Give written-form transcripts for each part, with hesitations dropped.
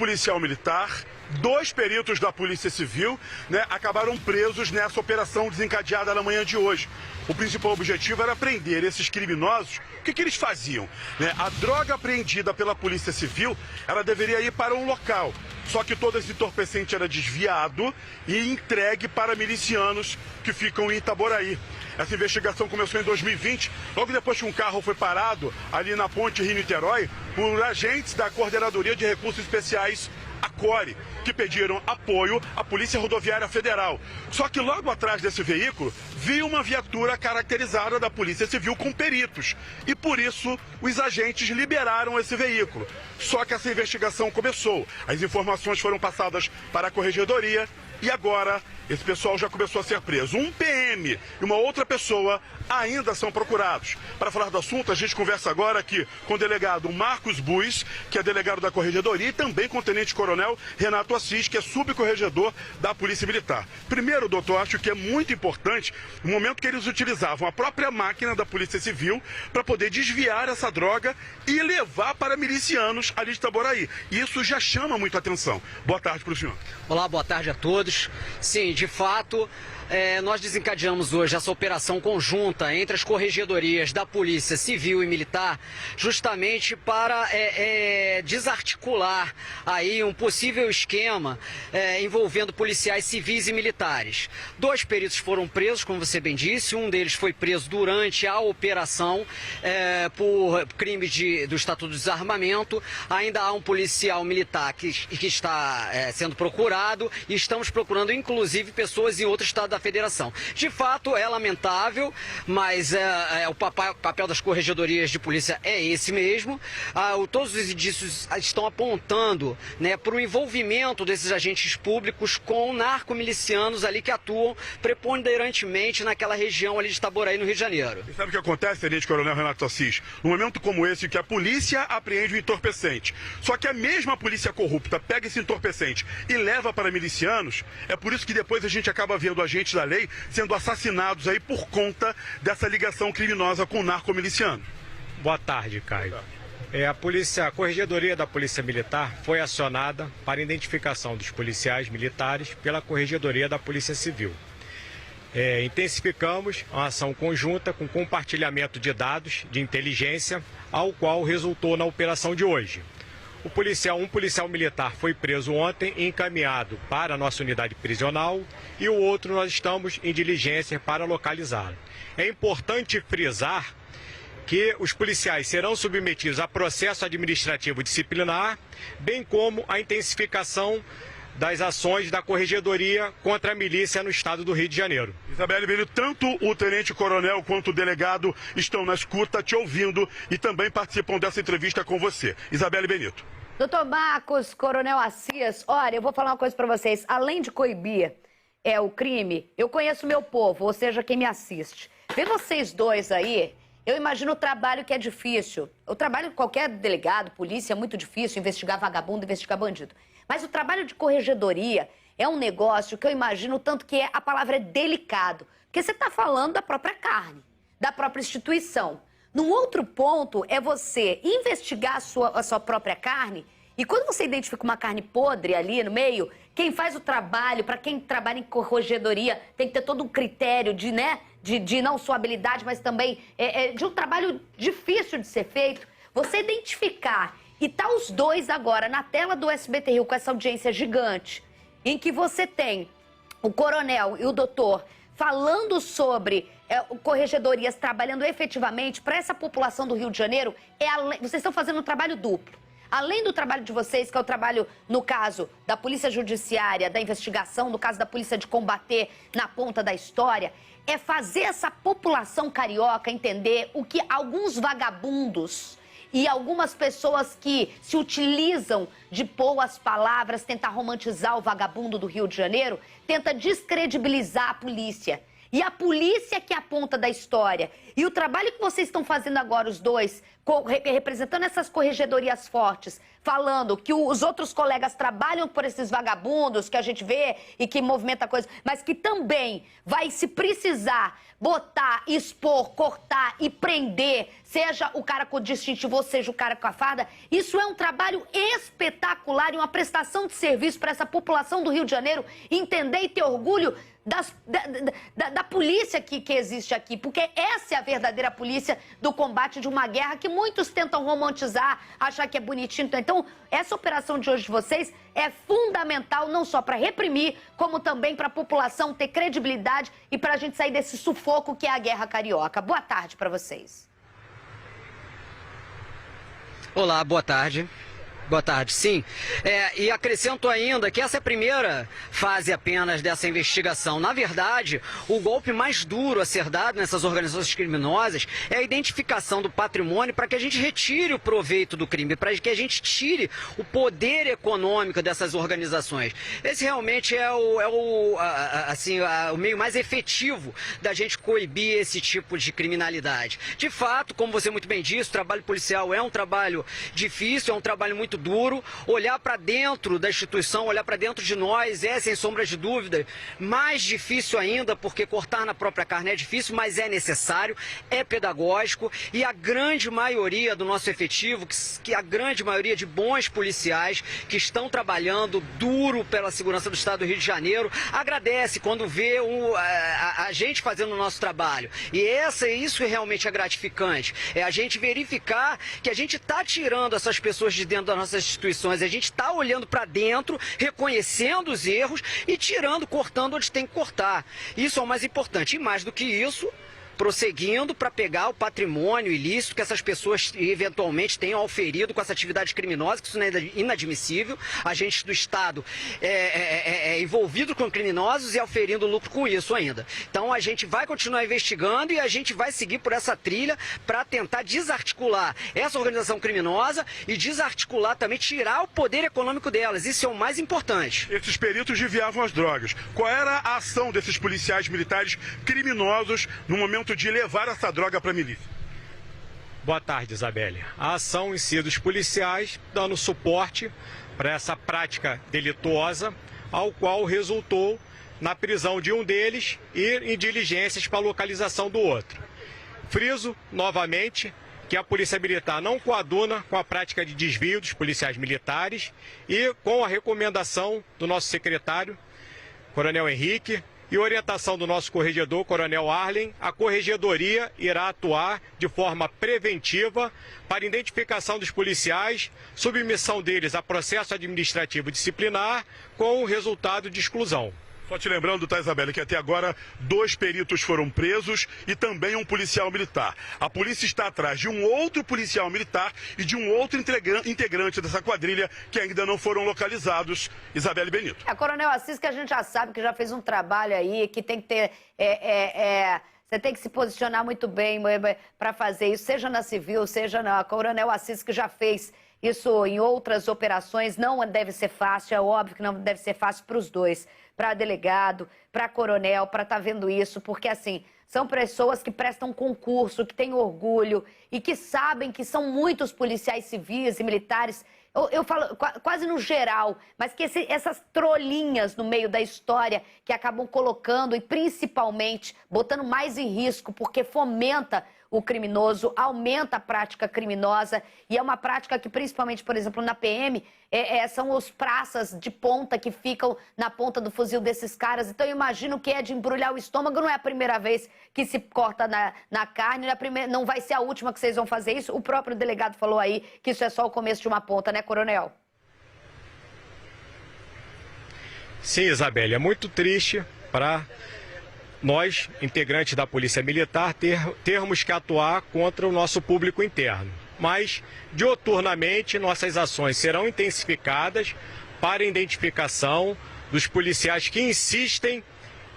policial militar, 2 peritos da Polícia Civil, acabaram presos nessa operação desencadeada na manhã de hoje. O principal objetivo era prender esses criminosos. O que eles faziam? A droga apreendida pela Polícia Civil, ela deveria ir para um local. Só que todo esse entorpecente era desviado e entregue para milicianos que ficam em Itaboraí. Essa investigação começou em 2020, logo depois que um carro foi parado ali na ponte Rio-Niterói por agentes da Coordenadoria de Recursos Especiais, a CORE, que pediram apoio à Polícia Rodoviária Federal. Só que logo atrás desse veículo, viu uma viatura caracterizada da Polícia Civil com peritos. E por isso, os agentes liberaram esse veículo. Só que essa investigação começou. As informações foram passadas para a Corregedoria e agora esse pessoal já começou a ser preso. Um PM e uma outra pessoa ainda são procurados. Para falar do assunto, a gente conversa agora aqui com o delegado Marcos Buis, que é delegado da Corregedoria, e também com o tenente-coronel Renato Assis, que é subcorregedor da Polícia Militar. Primeiro, doutor, acho que é muito importante o momento que eles utilizavam a própria máquina da Polícia Civil para poder desviar essa droga e levar para milicianos ali de Itaboraí. Isso já chama muito a atenção. Boa tarde para o senhor. Olá, boa tarde a todos. Sim, de fato, nós desencadeamos hoje essa operação conjunta entre as corregedorias da Polícia Civil e Militar, justamente para desarticular aí um possível esquema envolvendo policiais civis e militares. 2 peritos foram presos, como você bem disse, um deles foi preso durante a operação por crime do Estatuto do Desarmamento. Ainda há um policial militar que está sendo procurado e estamos procurando inclusive pessoas em outro estado da federação. De fato, é lamentável, mas o papel das corregedorias de polícia é esse mesmo. Todos os indícios estão apontando para o envolvimento desses agentes públicos com narcomilicianos ali que atuam preponderantemente naquela região ali de Itaboraí, no Rio de Janeiro. E sabe o que acontece, tenente-coronel Renato Assis? Num momento como esse, que a polícia apreende o entorpecente, só que a mesma polícia corrupta pega esse entorpecente e leva para milicianos, é por isso que depois a gente acaba vendo agentes da lei sendo assassinados aí por conta dessa ligação criminosa com o narcomiliciano. Boa tarde, Caio. A Corregedoria da Polícia Militar foi acionada para identificação dos policiais militares pela Corregedoria da Polícia Civil. Intensificamos a ação conjunta com compartilhamento de dados de inteligência, ao qual resultou na operação de hoje. Um policial militar foi preso ontem e encaminhado para a nossa unidade prisional e o outro nós estamos em diligência para localizá-lo. É importante frisar que os policiais serão submetidos a processo administrativo disciplinar, bem como a intensificação das ações da Corregedoria contra a milícia no estado do Rio de Janeiro. Isabelle Benito, tanto o tenente-coronel quanto o delegado estão na escuta, te ouvindo e também participam dessa entrevista com você. Isabelle Benito. Doutor Marcos, coronel Assis, olha, eu vou falar uma coisa para vocês. Além de coibir o crime, eu conheço o meu povo, ou seja, quem me assiste. Vê vocês dois aí, eu imagino o trabalho que é difícil. O trabalho de qualquer delegado, polícia, é muito difícil, investigar vagabundo, investigar bandido. Mas o trabalho de corregedoria é um negócio que eu imagino tanto que a palavra é delicado. Porque você está falando da própria carne, da própria instituição. Num outro ponto é você investigar a sua própria carne e quando você identifica uma carne podre ali no meio, quem faz o trabalho, para quem trabalha em corregedoria, tem que ter todo um critério de não só habilidade, mas também de um trabalho difícil de ser feito. Você identificar e tá os dois agora na tela do SBT Rio com essa audiência gigante, em que você tem o coronel e o doutor falando sobre corregedorias trabalhando efetivamente para essa população do Rio de Janeiro, vocês estão fazendo um trabalho duplo. Além do trabalho de vocês, que é o trabalho, no caso, da Polícia Judiciária, da investigação, no caso da Polícia de combater na ponta da história, é fazer essa população carioca entender o que alguns vagabundos e algumas pessoas que se utilizam de boas palavras, tentar romantizar o vagabundo do Rio de Janeiro, tenta descredibilizar a polícia. E a polícia que é a ponta da história. E o trabalho que vocês estão fazendo agora, os dois, representando essas corregedorias fortes, falando que os outros colegas trabalham por esses vagabundos que a gente vê e que movimenta coisa, mas que também vai, se precisar, botar, expor, cortar e prender, seja o cara com o distintivo ou seja o cara com a farda, isso é um trabalho espetacular e uma prestação de serviço para essa população do Rio de Janeiro entender e ter orgulho da polícia que existe aqui, porque essa é a verdadeira polícia do combate de uma guerra que muitos tentam romantizar, achar que é bonitinho. Então, essa operação de hoje de vocês é fundamental não só para reprimir, como também para a população ter credibilidade e para a gente sair desse sufoco que é a guerra carioca. Boa tarde para vocês. Olá, boa tarde. Boa tarde, sim. E acrescento ainda que essa é a primeira fase apenas dessa investigação. Na verdade, o golpe mais duro a ser dado nessas organizações criminosas é a identificação do patrimônio para que a gente retire o proveito do crime, para que a gente tire o poder econômico dessas organizações. Esse realmente é o meio mais efetivo da gente coibir esse tipo de criminalidade. De fato, como você muito bem disse, o trabalho policial é um trabalho difícil, é um trabalho muito duro. Olhar para dentro da instituição, olhar para dentro de nós é, sem sombra de dúvida, mais difícil ainda, porque cortar na própria carne é difícil, mas é necessário, é pedagógico, e a grande maioria do nosso efetivo, que a grande maioria de bons policiais que estão trabalhando duro pela segurança do Estado do Rio de Janeiro, agradece quando vê a gente fazendo o nosso trabalho. E isso realmente é gratificante, é a gente verificar que a gente está tirando essas pessoas de dentro das nossas instituições, a gente está olhando para dentro, reconhecendo os erros e tirando, cortando onde tem que cortar. Isso é o mais importante. E mais do que isso, prosseguindo para pegar o patrimônio ilícito que essas pessoas eventualmente tenham auferido com essa atividade criminosa, que isso não é inadmissível. Agentes do Estado envolvidos com criminosos e auferindo lucro com isso ainda. Então a gente vai continuar investigando e a gente vai seguir por essa trilha para tentar desarticular essa organização criminosa e desarticular também, tirar o poder econômico delas. Isso é o mais importante. Esses peritos desviavam as drogas. Qual era a ação desses policiais militares criminosos no momento de levar essa droga para a milícia? Boa tarde, Isabelle. A ação em si dos policiais dando suporte para essa prática delituosa, ao qual resultou na prisão de um deles e em diligências para a localização do outro. Friso, novamente, que a Polícia Militar não coaduna com a prática de desvio dos policiais militares e com a recomendação do nosso secretário, Coronel Henrique, e orientação do nosso corregedor, Coronel Arlen, a corregedoria irá atuar de forma preventiva para identificação dos policiais, submissão deles a processo administrativo disciplinar com o resultado de exclusão. Só te lembrando, tá, Isabelle, que até agora 2 peritos foram presos e também um policial militar. A polícia está atrás de um outro policial militar e de um outro integrante dessa quadrilha que ainda não foram localizados. Isabelle Benito. Coronel Assis, que a gente já sabe que já fez um trabalho aí, que tem que ter... Você tem que se posicionar muito bem para fazer isso, seja na civil, seja na... Coronel Assis, que já fez isso em outras operações, não deve ser fácil, é óbvio que não deve ser fácil para os dois, para delegado, para coronel, para estar vendo isso, porque assim, são pessoas que prestam concurso, que têm orgulho e que sabem que são muitos policiais civis e militares, eu falo quase no geral, mas que essas trolinhas no meio da história que acabam colocando e principalmente botando mais em risco, porque fomenta o criminoso, aumenta a prática criminosa e é uma prática que principalmente, por exemplo, na PM, são os praças de ponta que ficam na ponta do fuzil desses caras. Então eu imagino que é de embrulhar o estômago, não é a primeira vez que se corta na carne, não vai ser a última que vocês vão fazer isso. O próprio delegado falou aí que isso é só o começo de uma ponta, né, coronel? Sim, Isabelle, é muito triste para nós, integrantes da Polícia Militar, termos que atuar contra o nosso público interno. Mas, dioturnamente, nossas ações serão intensificadas para a identificação dos policiais que insistem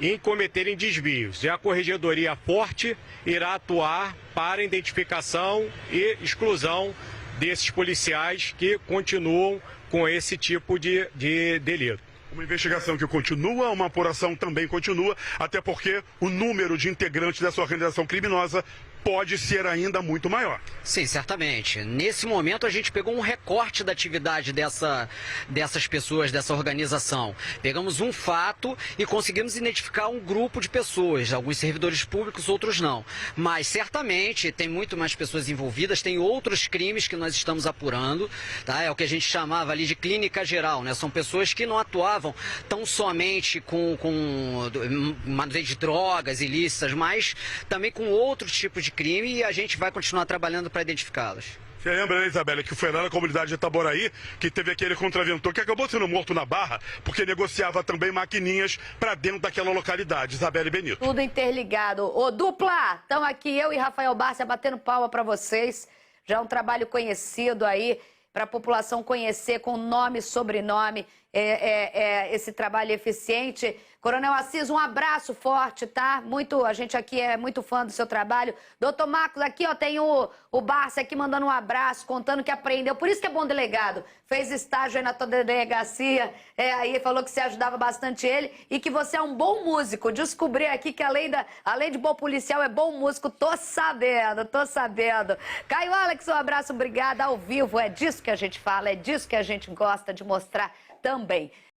em cometerem desvios. E a Corregedoria Forte irá atuar para a identificação e exclusão desses policiais que continuam com esse tipo de delito. Uma investigação que continua, uma apuração também continua, até porque o número de integrantes dessa organização criminosa pode ser ainda muito maior. Sim, certamente. Nesse momento a gente pegou um recorte da atividade dessas pessoas, dessa organização. Pegamos um fato e conseguimos identificar um grupo de pessoas, alguns servidores públicos, outros não. Mas certamente tem muito mais pessoas envolvidas, tem outros crimes que nós estamos apurando, tá? É o que a gente chamava ali de clínica geral, né? São pessoas que não atuavam tão somente com manuseio de drogas ilícitas, mas também com outros tipos de crime, e a gente vai continuar trabalhando para identificá-los. Você lembra, né, Isabela, que foi lá na comunidade de Itaboraí que teve aquele contraventor que acabou sendo morto na Barra porque negociava também maquininhas para dentro daquela localidade, Isabela e Benito. Tudo interligado. Ô, dupla, estamos aqui, eu e Rafael Bárcia batendo palma para vocês. Já é um trabalho conhecido aí, para a população conhecer com nome e sobrenome esse trabalho eficiente. Coronel Assis, um abraço forte, tá? A gente aqui é muito fã do seu trabalho. Doutor Marcos, aqui ó, tem o Bárcia aqui mandando um abraço, contando que aprendeu. Por isso que é bom delegado. Fez estágio aí na tua delegacia, aí falou que você ajudava bastante ele e que você é um bom músico. Descobri aqui que além de bom policial, é bom músico. Tô sabendo. Caio Alex, um abraço, obrigada. Ao vivo, é disso que a gente fala, é disso que a gente gosta de mostrar também.